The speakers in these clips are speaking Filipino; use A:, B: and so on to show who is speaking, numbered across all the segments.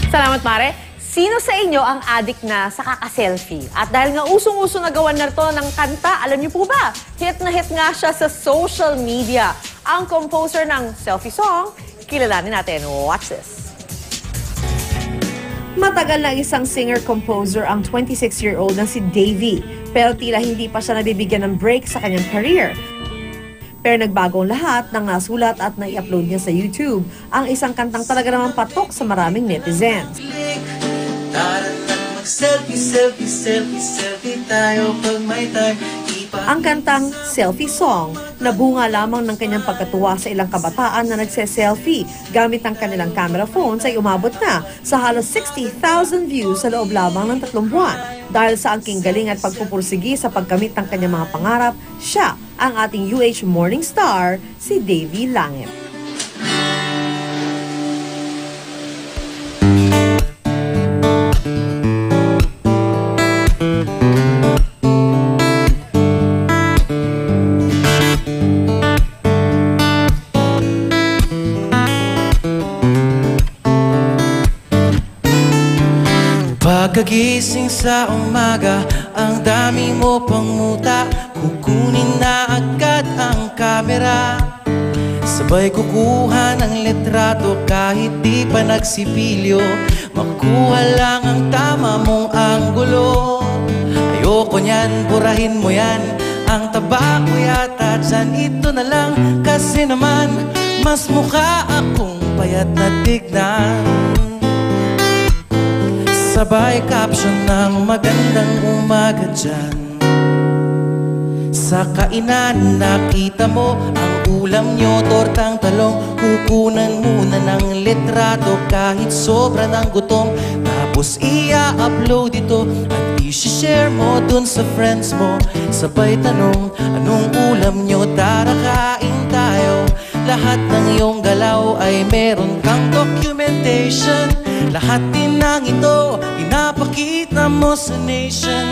A: Salamat, Mare. Sino sa inyo ang addict na sa kaka-selfie? At dahil nga usong-uso na gawan na ito ng kanta, alam niyo po ba, hit na hit nga siya sa social media. Ang composer ng selfie song, kilalanin natin. Watch this. Matagal na isang singer-composer ang 26-year-old na si Davey. Pero tila hindi pa siya nabibigyan ng break sa kanyang career. Pero nagbago ang lahat nang nasulat at nai-upload niya sa YouTube ang isang kantang talaga namang patok sa maraming netizens.
B: Selfie tayo pag may time.
A: Ang kantang Selfie Song nabunga lamang ng kanyang pagkatuwa sa ilang kabataan na nagse-selfie gamit ang kanilang camera phones ay umabot na sa halos 60,000 views sa loob lamang ng 3 buwan. Dahil sa angking galing at pagpupursigi sa pagkamit ng kanyang mga pangarap, siya ang ating UH Morning Star, si Davey Langit.
B: Pagkagising sa umaga, ang dami mo pang muta. Kukunin na agad ang kamera. Sabay kukuha ng litrato kahit di pa nagsipilyo. Makuha lang ang tama mong anggulo. Ayoko niyan, burahin mo yan. Ang taba ko yata dyan, ito na lang. Kasi naman, mas mukha akong payat na tignan. Sabay caption ng magandang umaga dyan. Sa kainan nakita mo ang ulam nyo, tortang talong. Kukunan muna ng litrato kahit sobra ng gutom. Tapos i-upload ito at i-share mo dun sa friends mo. Sabay tanong, anong ulam nyo? Tara kain tayo. Lahat ng iyong galaw ay meron kang documentation. Lahat din ng ito, pinapakita mo sa nation.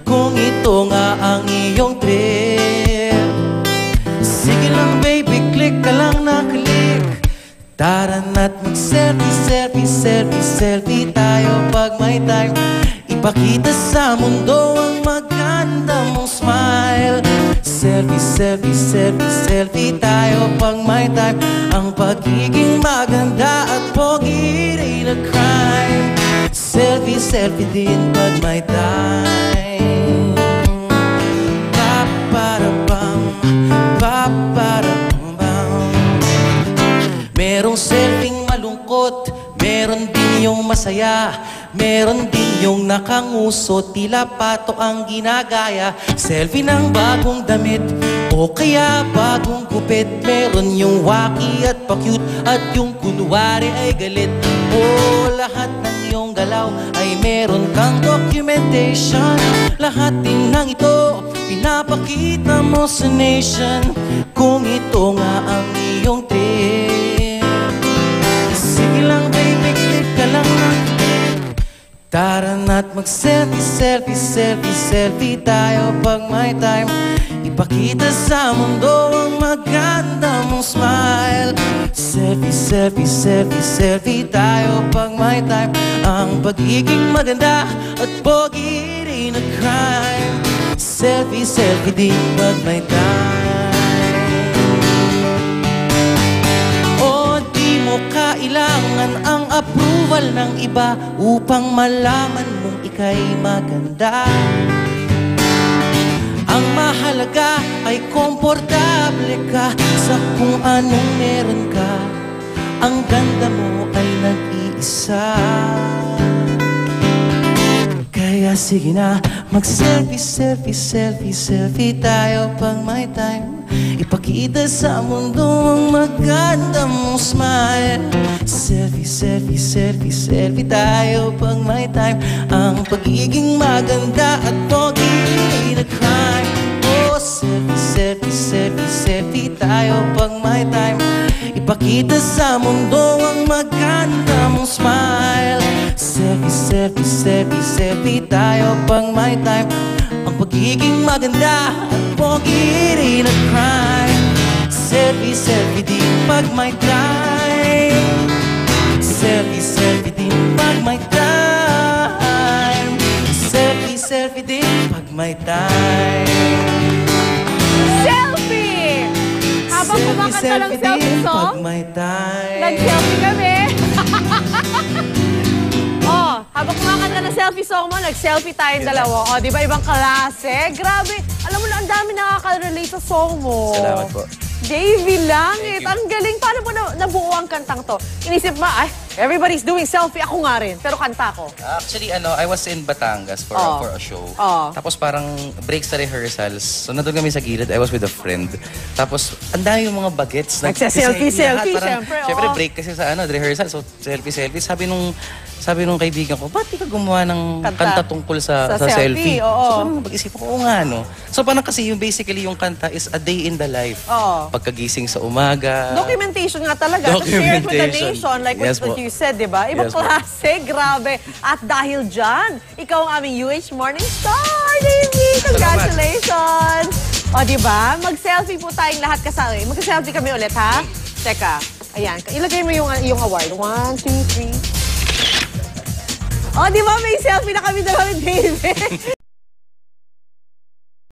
B: Kung ito nga ang iyong trip, sige lang baby, click ka lang na click. Tara na't mag-selfie, selfie, selfie, selfie tayo pag may time. Ipakita sa mundo ang maganda mong smile. Selfie, selfie, selfie, selfie tayo pag may time. Ang pagiging maganda at pogi rin na crime. Selfie, selfie din pag may time. Paparabam, paparabam. Merong selfie malungkot, meron din yung masaya. Meron din yung nakanguso, tila pato ang ginagaya. Selfie ng bagong damit o kaya bagong gupit. Meron yung waki at pa-cute at yung kunwari ay galit. O lahat ng iyong galaw ay meron kang documentation. Lahat din ng ito pinapakita mo sa nation. Kung ito nga ang iyong trip, sige lang baby, click ka lang na. Tara na't mag-selfie, selfie, selfie, selfie tayo pag may time. Ipakita sa mundo ang maganda mong smile. Selfie, selfie, selfie, selfie tayo pag may time. Ang pagiging maganda at pogi rin na crime. Selfie, selfie din pag may time. O di mo kailangan ang approval ng iba upang malaman mong ika'y maganda. Ang mahalaga ay komportable ka sa kung anong meron ka. Ang ganda mo ay nag-iisa. Kaya sige na, mag-selfie, selfie, selfie, selfie tayo pag may time. Ipakita sa mundo ang maganda mong smile. Selfie, selfie, selfie, selfie tayo pag may time. Ang pagiging maganda at pogi na crime. Oh, selfie, selfie, selfie, selfie tayo pag may time. Ipakita sa mundo ang maganda mong smile. Selfie, selfie, selfie, selfie tayo pag may time. Ang pagiging maganda at pogi rin na crime. Selfie, selfie din pag may time. Selfie, selfie din pag may may time.
C: Selfie! Habang kumakanta ng selfie
B: din
C: song,
B: pag may time.
C: nag-selfie kami. Oh, habang kumakanta ng selfie song mo, nag-selfie tayong dalawa. Oh, di ba ibang klase? Grabe. Alam mo na, ang dami nakaka-relate sa song mo.
B: Salamat po.
C: Davey Langit, ang galing. Paano mo nabuo ang kantang to? Inisip mo, ay, everybody's doing selfie. Ako nga rin, pero kanta ko.
B: Actually, I was in Batangas for a show. Tapos parang break sa rehearsals. So, nandun kami sa gilid. I was with a friend. Tapos, ang dami yung mga bagets.
C: Nagsa-selfie, syempre.
B: Syempre, break kasi sa rehearsal. So, selfie. Sabi nung kaibigan ko, ba't di ka gumawa ng kanta tungkol sa selfie?
C: Oo.
B: So, parang mag-isip ko, oo nga, no? So, parang kasi basically yung kanta is a day in the life.
C: Oo.
B: Pagkagising sa umaga.
C: Documentation nga talaga. To share it with the nation, like
B: Yes,
C: what
B: po.
C: you said, di ba? Ibang
B: Yes, po.
C: klase, grabe. At dahil dyan, ikaw ang aming UH Morning Star, Davey! Congratulations! O, di ba? Mag-selfie po tayong lahat kasama. Mag-selfie kami ulit, ha? Teka, ayan. Ilagay mo yung award. 1, 2, 3. O, di ba? May selfie na kami dalawa ni David.